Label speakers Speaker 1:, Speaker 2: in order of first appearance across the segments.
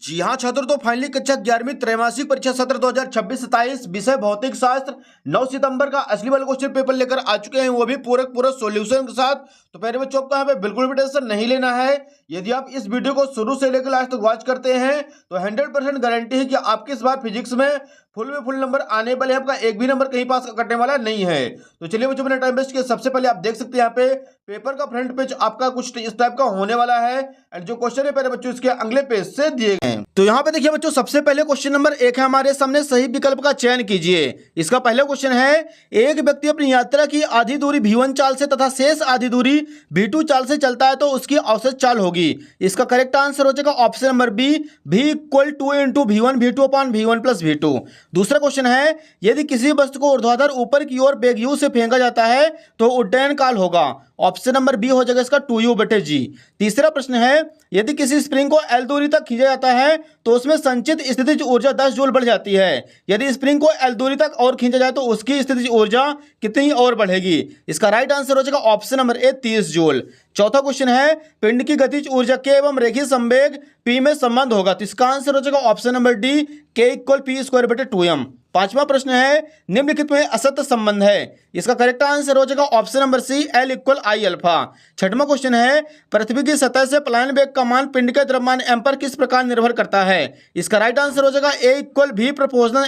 Speaker 1: जी हाँ छात्रों, तो फाइनली कक्षा 11वीं त्रैमासिक परीक्षा सत्र 2026-27 विषय भौतिक शास्त्र 9 सितंबर का असली वाला क्वेश्चन पेपर लेकर आ चुके हैं, वो भी पूरा सॉल्यूशन के साथ। तो पहले बच्चों आपको यहाँ पे बिल्कुल भी टेंशन नहीं लेना है। यदि आप इस वीडियो को शुरू से लेकर लास्ट तक वॉच करते हैं तो 100% गारंटी है कि आपके इस बार फिजिक्स में फुल नंबर आने वाले हैं। आपका एक भी नंबर कहीं पास कटने वाला नहीं है। तो चलिए बच्चों, मैंने टाइम वेस्ट किया। सबसे पहले आप देख सकते हैं यहाँ पे पेपर का फ्रंट पेज आपका कुछ इस टाइप का होने वाला है एंड जो क्वेश्चन है पहले बच्चों इसके अगले पेज से दिए गए हैं। तो यहाँ पे देखिए बच्चों, सबसे पहले क्वेश्चन नंबर 1 है हमारे सामने, सही विकल्प का चयन कीजिए। इसका पहला क्वेश्चन है, एक व्यक्ति अपनी यात्रा की आधी दूरी V1 चाल से तथा शेष आधी दूरी V2 चाल से चलता है तो उसकी औसत चाल होगी। इसका करेक्ट आंसर हो जाएगा option number B, V = 2 × V1 V2 / V1 + V2। दूसरा क्वेश्चन है, यदि किसी वस्तु को ऊर्ध्वाधर ऊपर की ओर वेग u से फेंका जाता है तो उड्डयन काल होगा। ऑप्शन नंबर बी हो जाएगा इसका 2u/g। तीसरा प्रश्न है, यदि किसी स्प्रिंग को L दूरी तक खींचा जाता है तो उसमें संचित स्थितिज ऊर्जा 10 जूल बढ़ जाती है। यदि स्प्रिंग को L दूरी तक और खींचा जाए तो उसकी स्थितिज ऊर्जा कितनी और बढ़ेगी। इसका राइट आंसर हो जाएगा ऑप्शन नंबर ए, 30 जूल। चौथा क्वेश्चन है, पिंड की गतिज ऊर्जा के एवं रेखीय संवेग P में संबंध होगा। तो इसका आंसर हो जाएगा option number D, K = P² 2m। पांचवा प्रश्न है, निम्नलिखित में असत्य संबंध है। इसका करेक्ट आंसर हो जाएगा option number C, L = I α। छठवां क्वेश्चन है, पृथ्वी की सतह से पलायन वेग का मान पिंड के द्रव्यमान m पर किस प्रकार निर्भर करता है। इसका राइट आंसर हो जाएगा A = V ∝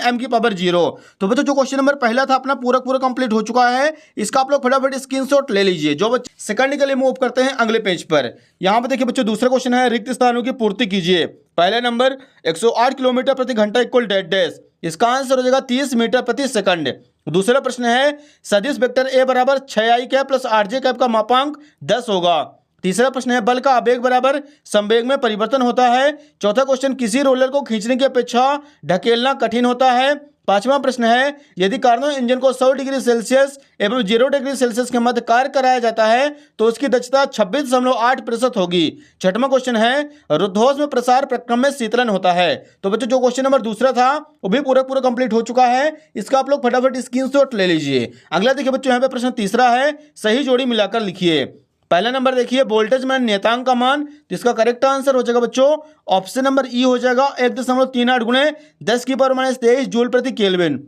Speaker 1: m⁻0। तो बच्चों, जो क्वेश्चन नंबर पहला था अपना पूरा कंप्लीट हो चुका है। इसका आप लोग फटाफट स्क्रीनशॉट ले लीजिए। जो बच्चे सेकंड के लिए मूव करते हैं अगले पेज पर, यहाँ पे देखिए बच्चों, दूसरा क्वेश्चन है, रिक्त स्थानों की पूर्ति कीजिए। पहला नंबर 108 किलोमीटर प्रति घंटा = डैश। इसका आंसर हो जाएगा 30 मीटर प्रति सेकंड। दूसरा प्रश्न है, सदिश वेक्टर A = 6i + rj का मापांक 10 होगा। तीसरा प्रश्न है, बल का आवेग बराबर संवेग में परिवर्तन होता है। चौथा क्वेश्चन, किसी रोलर को खींचने की अपेक्षा ढकेलना कठिन होता है। पांचवा प्रश्न है, यदि कार्नो इंजन को 100 डिग्री सेल्सियस एवं 0 डिग्री सेल्सियस के मध्य कार्य कराया जाता है तो उसकी दक्षता 26.8% होगी। छठवां क्वेश्चन है, रुद्धोष में प्रसार प्रक्रम में शीतलन होता है। तो बच्चों, जो क्वेश्चन नंबर दूसरा था वो भी पूरा कंप्लीट हो चुका है। इसका आप लोग फटाफट स्क्रीनशॉट ले लीजिए। अगला देखिए बच्चों, यहाँ पे प्रश्न तीसरा है, सही जोड़ी मिलाकर लिखिए। पहला नंबर देखिए, वोल्टेज में नियतांक का मान। तो इसका करेक्ट आंसर हो जाएगा बच्चों ऑप्शन नंबर ई हो जाएगा 1.38 × 10⁻23 जूल प्रति केल्विन।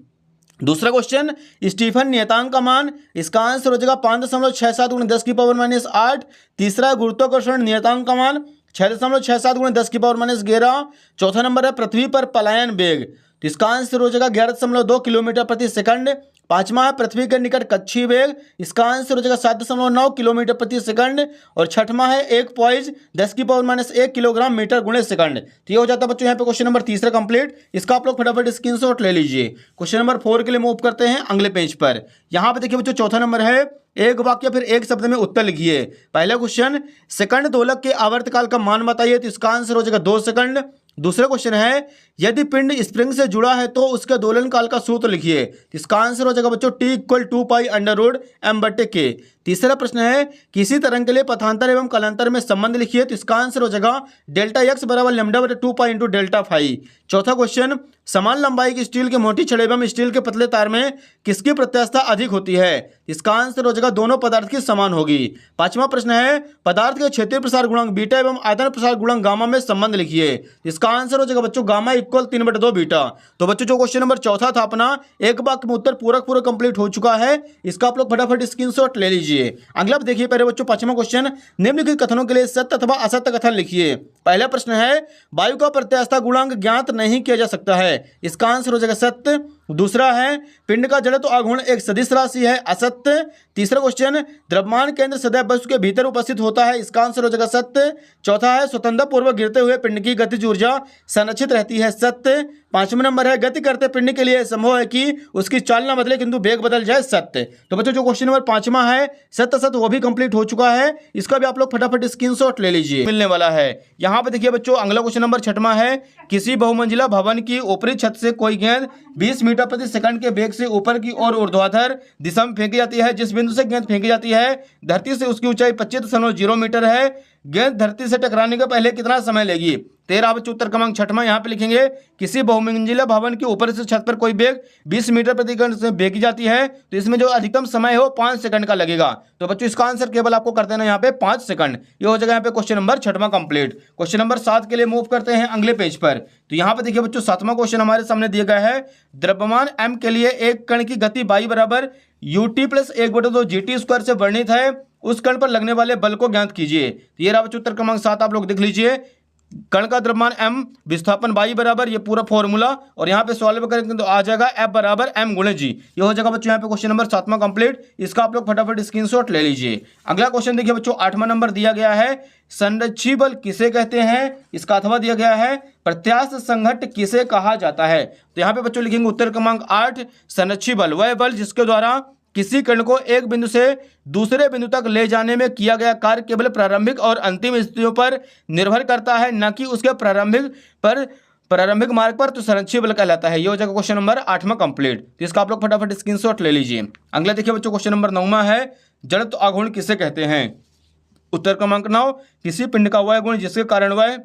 Speaker 1: दूसरा क्वेश्चन, स्टीफन नियतांक का मान। इसका आंसर हो जाएगा 5.67 × 10⁻8। तीसरा, गुरुत्वाकर्षण नियतांक का मान 6.67 × 10⁻11। चौथा नंबर है, पृथ्वी पर पलायन वेग। तो इसका आंसर हो जाएगा 11.2 किलोमीटर प्रति सेकंड। पांचवा है, पृथ्वी के निकट कक्षीय वेग। इसका आंसर हो जाएगा 7.9 किलोमीटर प्रति सेकंड। और छठवां है, एक पॉइज 10⁻1 किलोग्राम मीटर × सेकंड। तो ये हो जाता है बच्चों यहाँ पे क्वेश्चन नंबर तीसरा कंप्लीट। इसका आप लोग फटाफट स्क्रीनशॉट ले लीजिए। क्वेश्चन नंबर 4 के लिए मूव करते हैं अगले पेज पर। यहाँ पे देखिए बच्चों, चौथा नंबर है, एक वाक्य फिर एक शब्द में उत्तर लिखिए। पहला क्वेश्चन, सेकंड दोलक के आवर्तकाल का मान बताइए। तो इसका आंसर हो जाएगा 2 सेकंड। दूसरा क्वेश्चन है, यदि पिंड स्प्रिंग से जुड़ा है तो उसके दोलन काल का सूत्र लिखिए। इसका आंसर हो जाएगा बच्चों T = 2π√m/k। तीसरा प्रश्न है, किसी तरंग के लिए पथांतर एवं कालांतर में संबंध लिखिए। तो इसका आंसर हो जाएगा Δx = λ/2π × Δφ। चौथा क्वेश्चन, समान लंबाई की स्टील के मोटी छड़ एवं स्टील के पतले तार में किसकी प्रत्यास्थता अधिक होती है। इसका आंसर हो जाएगा दोनों पदार्थ की समान होगी। पांचवा प्रश्न है, पदार्थ के क्षेत्रीय प्रसार गुणांक बीटा एवं आयतन प्रसार गुणांक गामा में संबंध लिखिए। इसका आंसर हो जाएगा बच्चों गामा = 3/2 बीटा। तो बच्चों, जो क्वेश्चन नंबर चौथा था अपना एक वाक्य में उत्तर पूरा कंप्लीट हो चुका है। इसका आप लोग फटाफट स्क्रीनशॉट ले लीजिए। अगला देखिए पहले बच्चों, पांचवा क्वेश्चन, निम्नलिखित कथनों के लिए सत्य अथवा असत्य कथन लिखिए। पहला प्रश्न है, वायु का प्रत्यास्थता गुणांक ज्ञात नहीं किया जा सकता है। इसका आंसर हो जाएगा सत्य। दूसरा है, पिंड का जड़त्व आघूर्ण एक सदिश राशि है। असत्य। तीसरा क्वेश्चन, द्रव्यमान केंद्र सदैव वस्तु के भीतर उपस्थित होता है। इसका आंसर हो जाएगा सत्य। चौथा है, स्वतंत्रता पूर्वक गिरते हुए पिंड की गतिज ऊर्जा संरक्षित रहती है। सत्य। पांचवा नंबर है, गति करते पिंड के लिए संभव है कि उसकी चाल ना बदले किंतु वेग बदल जाए। सत्य। तो बच्चों, जो क्वेश्चन नंबर पांचवा है सत्य वो भी कंप्लीट हो चुका है। इसका भी आप लोग फटाफट स्क्रीनशॉट ले लीजिए, मिलने वाला है। यहाँ पे देखिए बच्चों, अगला क्वेश्चन नंबर छठवां है, किसी बहुमंजिला भवन की ऊपरी छत से कोई गेंद 20 मीटर प्रति सेकंड के वेग से ऊपर की ओर ऊर्ध्वाधर दिशा में फेंकी जाती है। जिस बिंदु से गेंद फेंकी जाती है धरती से उसकी ऊंचाई 25.0 मीटर है। गेंद धरती से टकराने के पहले कितना समय लेगी। 13 बच्चों उत्तर क्रमांक छठवां यहाँ पे लिखेंगे किसी बहुमंजिला भवन के ऊपर से छत पर कोई वेग 20 मीटर प्रति घंटे से भेजी जाती है तो इसमें जो अधिकतम समय है वो 5 सेकंड का लगेगा। तो बच्चों इसका आंसर केवल आपको कर देना यहाँ पे 5 सेकंड। ये हो जाएगा यहाँ पे क्वेश्चन नंबर छठवां कंप्लीट। क्वेश्चन नंबर 7 के लिए मूव करते हैं अगले पेज पर। तो यहाँ पे देखिए बच्चों 7वां क्वेश्चन हमारे सामने दिया गया है, द्रव्यमान m के लिए एक कण की गति y बराबर ut प्लस 1/2 gt स्क्वायर से वर्णित है, उस कण पर लगने वाले बल को ज्ञात कीजिए। तो ये रहा बच्चों उत्तर क्रमांक 7, आप लोग देख लीजिए। कण का द्रव्यमान m, विस्थापन y बराबर, ये पूरा फॉर्मूला, और यहाँ पे सॉल्व करेंगे तो आ जाएगा F बराबर m गुणे g। ये हो जाएगा बच्चों यहाँ पे क्वेश्चन नंबर 7वां कंप्लीट। इसका आप लोग फटाफट स्क्रीनशॉट ले लीजिए। अगला क्वेश्चन देखिए बच्चों 8वां नंबर दिया गया है, संरक्षी बल किसे कहते हैं, इसका अथवा दिया गया है, प्रत्यास्थ संघट्ट किसे कहा जाता है। तो यहाँ पे बच्चों लिखेंगे उत्तर क्रमांक 8, संरक्षी बल वह बल जिसके द्वारा किसी कण को एक बिंदु से दूसरे बिंदु तक ले जाने में किया गया कार्य केवल प्रारंभिक और अंतिम स्थितियों पर निर्भर करता है, न कि उसके प्रारंभिक मार्ग पर, तो संरक्षी बल कहलाता है। ये हो जाएगा क्वेश्चन नंबर 8वां कंप्लीट। तो इसका आप लोग फटाफट स्क्रीनशॉट ले लीजिए। अगला देखिए बच्चों क्वेश्चन नंबर 9वां है, जड़त्व आघूर्ण किसे कहते हैं। उत्तर क्रमांक 9, किसी पिंड का वह गुण जिसके कारण वह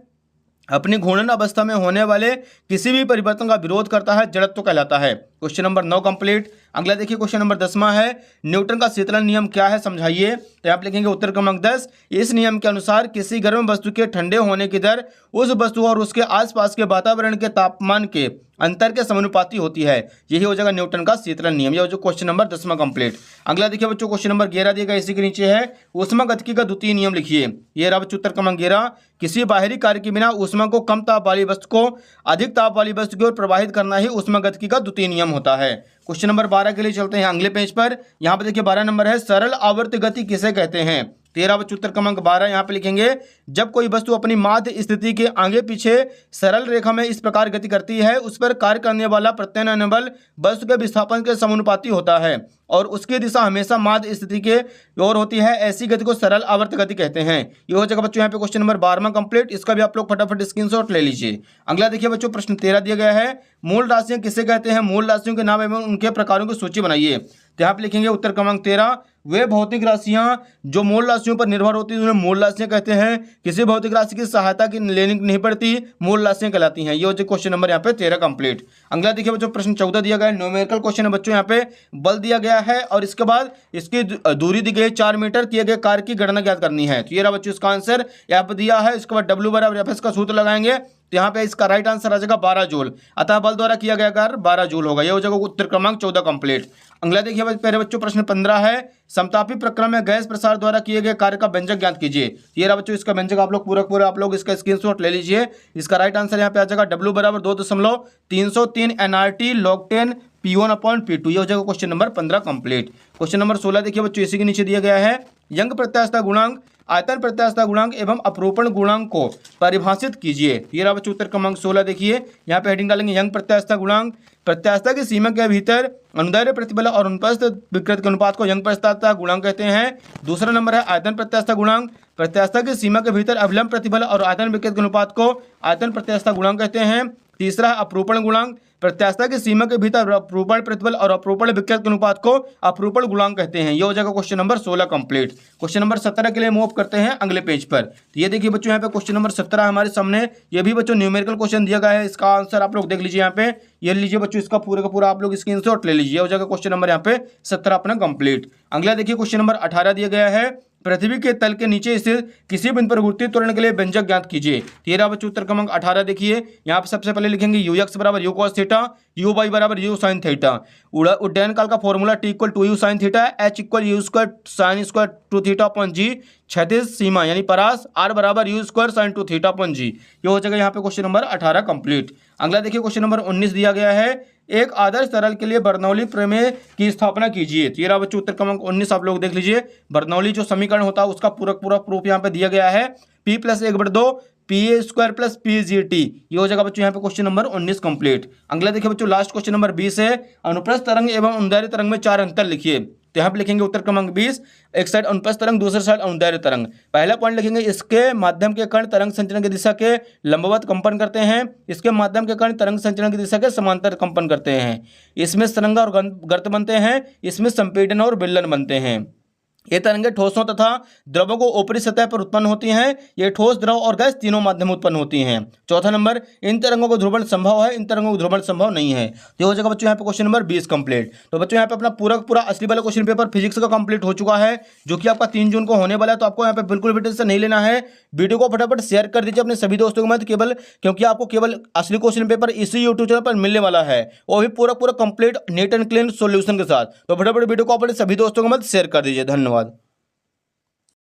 Speaker 1: अपनी घूर्णन अवस्था में होने वाले किसी भी परिवर्तन का विरोध करता है, जड़त्व कहलाता है। Question number 9 complete. अगला देखिए क्वेश्चन नंबर 10वां है, न्यूटन का शीतलन नियम क्या है समझाइए। तो आप लिखेंगे उत्तर क्रमांक 10, इस नियम के अनुसार किसी गर्म वस्तु के ठंडे होने की दर उस वस्तु और उसके आसपास के वातावरण के तापमान के अंतर के समानुपाती होती है। यही हो जाएगा न्यूटन का शीतलन नियम। यह हो जाएगा क्वेश्चन नंबर 10वां कंप्लीट। अगला देखिए बच्चों क्वेश्चन नंबर 11 दिया गया, इसी के नीचे है, ऊष्मागतिकी का द्वितीय नियम लिखिए। यह रहा बच्चों उत्तर क्रमांक 11, किसी बाहरी कार्य के बिना ऊष्मा को कम ताप वाली वस्तु को अधिक ताप वाली वस्तु की ओर प्रवाहित करना ही ऊष्मागतिकी का द्वितीय नियम होता है। क्वेश्चन नंबर 12 के लिए चलते हैं अगले पेज पर। यहाँ पे देखिए 12 नंबर है, सरल आवर्त गति किसे कहते हैं। 13 बच्चों उत्तर क्रमांक 12 यहाँ पे लिखेंगे, जब कोई वस्तु अपनी माध्य स्थिति के आगे पीछे सरल रेखा में इस प्रकार गति करती है, उस पर कार्य करने वाला प्रत्यानयन बल वस्तु के विस्थापन के समानुपाती होता है और उसकी दिशा हमेशा माध्य स्थिति के ओर होती है, ऐसी गति को सरल आवर्त गति कहते हैं। ये हो जाएगा बच्चों यहाँ पे क्वेश्चन नंबर 12वां कंप्लीट। इसका भी आप लोग फटाफट स्क्रीनशॉट ले लीजिए। अगला देखिए बच्चों प्रश्न 13 दिया गया है, मूल राशियां किसे कहते हैं, मूल राशियों के नाम एवं उनके प्रकारों की सूची बनाइए। तो यहाँ पे लिखेंगे उत्तर क्रमांक 13, वे भौतिक राशियां जो मूल राशियों पर निर्भर होती हैं उन्हें मूल राशियां कहते हैं, किसी भौतिक राशि की सहायता की लेनी नहीं पड़ती, मूल राशियां कहलाती हैं। ये हो जाए क्वेश्चन नंबर यहाँ पे 13 कंप्लीट। अगला देखिए बच्चों प्रश्न 14 दिया गया है, न्यूमेरिकल क्वेश्चन है बच्चों। यहाँ पे बल दिया गया है और इसके बाद इसकी दूरी दी गई 4 मीटर, किए गए कार्य की गणना ज्ञात करनी है। तो ये रहा बच्चों इसका आंसर यहाँ पे दिया है। इसके बाद W बराबर F का सूत्र लगाएंगे, तो यहाँ पे इसका राइट आंसर आ जाएगा 12 जूल, अतः बल द्वारा किया गया कार्य 12 जूल होगा। ये हो जाएगा उत्तर क्रमांक 14 कंप्लीट। अगला देखिए पहले बच्चों प्रश्न 15 है, समतापी प्रक्रम में गैस प्रसार द्वारा किए गए कार्य का व्यंजक ज्ञात कीजिए। ये रहा बच्चों इसका व्यंजक, आप लोग पूरा आप लोग इसका स्क्रीनशॉट ले लीजिए। इसका राइट आंसर यहाँ पे आ जाएगा W बराबर 2.303 nRT log 10 P1/P2। ये हो जाएगा question number 15 complete. Question number 16 देखिए बच्चों, इसी के नीचे दिया गया है, यंग प्रत्यास्थता गुणांक, आयतन प्रत्यास्थता गुणांक एवं अपरूपण गुणांक को परिभाषित कीजिए। ये रहा बच्चों उत्तर क्रमांक 16। देखिए यहाँ पे हेडिंग डालेंगे, यंग प्रत्यास्थता गुणांक, प्रत्यास्थता की सीमा के भीतर अनुदैर्ध्य प्रतिबल और अनुप्रस्थ विकृत के अनुपात को यंग प्रत्यास्थता गुणांक कहते हैं। दूसरा नंबर है आयतन प्रत्यास्थता गुणांक, प्रत्यास्थता की सीमा के भीतर अभिलंब प्रतिबल और आयतन विकृत के अनुपात को आयतन प्रत्यास्थता गुणांक कहते हैं। तीसरा है अपरूपण गुणांक, प्रत्यास्थता की सीमा के भीतर अपरूपण प्रतिबल और अपरूपण विकृत के अनुपात को अपरूपण गुणांक कहते हैं। ये हो जाएगा question number 16 complete. Question number 17 के लिए मूव करते हैं अगले पेज पर। तो ये देखिए बच्चों यहाँ पे क्वेश्चन नंबर 17 हमारे सामने, ये भी बच्चों न्यूमेरिकल क्वेश्चन दिया गया है। इसका आंसर आप लोग देख लीजिए यहाँ पे, ये लीजिए बच्चों इसका पूरा का पूरा आप लोग स्क्रीनशॉट ले लीजिए। हो जाएगा क्वेश्चन नंबर यहाँ पे 17 अपना कंप्लीट। अगला देखिए क्वेश्चन नंबर 18 दिया गया है, पृथ्वी के तल के नीचे स्थित किसी बिंदु पर गुरुत्वीय त्वरण के लिए व्यंजक ज्ञात कीजिए। 13 बच्चों उत्तर क्रमांक 18 देखिए, यहाँ पे सबसे पहले लिखेंगे ux बराबर u cos थीटा, uy बराबर u sin थीटा। उड्डयन काल का formula t equal to u sin theta, h equal u square sin square two theta upon g, क्षैतिज सीमा यानी परास r बराबर u square sin two theta upon g। ये हो जाएगा यहाँ पे क्वेश्चन नंबर 18 कंप्लीट। अगला देखिए क्वेश्चन नंबर 19 दिया गया है, एक आदर्श तरल के लिए बर्नौली प्रमेय की स्थापना कीजिए। 13 बच्चों उत्तर क्रमांक 19 आप लोग देख लीजिए। बर्नौली जो समीकरण होता है उसका पूरा प्रूफ यहाँ पे दिया गया है, P + 1/2 PA square plus PGT। ये हो जाएगा बच्चों यहाँ पे क्वेश्चन नंबर 19 कंप्लीट। अगला देखिए बच्चों लास्ट क्वेश्चन नंबर 20 है, अनुप्रस्थ तरंग एवं अनुदैर्ध्य तरंग में 4 अंतर लिखिए। तो यहाँ पे लिखेंगे उत्तर क्रमांक 20, एक साइड अनुप्रस्थ तरंग, दूसरे साइड अनुदैर्ध्य तरंग। पहला पॉइंट लिखेंगे, इसके माध्यम के कण तरंग संचरण की दिशा के लंबवत कंपन करते हैं, इसके माध्यम के कण तरंग संचरण की दिशा के समांतर कंपन करते हैं, इसमें सरंगा और गर्त बनते हैं, इसमें संपीड़न और विलयन बनते हैं। ये तरंगे ठोसों तथा द्रवों को ऊपरी सतह पर उत्पन्न होती हैं। ये ठोस, द्रव और गैस तीनों माध्यम उत्पन्न होती हैं। चौथा नंबर, इन तरंगों को ध्रुवण संभव है, इन तरंगों को ध्रुवण संभव नहीं है। तो हो जाएगा बच्चों यहाँ पे क्वेश्चन नंबर 20 कंप्लीट। तो बच्चों यहाँ पे अपना पूरा असली वाला क्वेश्चन पेपर फिजिक्स का कंप्लीट हो चुका है, जो कि आपका 3 जून को होने वाला है। तो आपको यहाँ पे बिल्कुल भी टेंशन नहीं लेना है। वीडियो को फटाफट शेयर कर दीजिए अपने सभी दोस्तों के मत, केवल क्योंकि आपको केवल असली क्वेश्चन पेपर इसी यूट्यूब चैनल पर मिलने वाला है, वो भी पूरा complete neat and clean solution के साथ। तो फटाफट वीडियो को अपने सभी दोस्तों के मत शेयर कर दीजिए। धन्यवाद।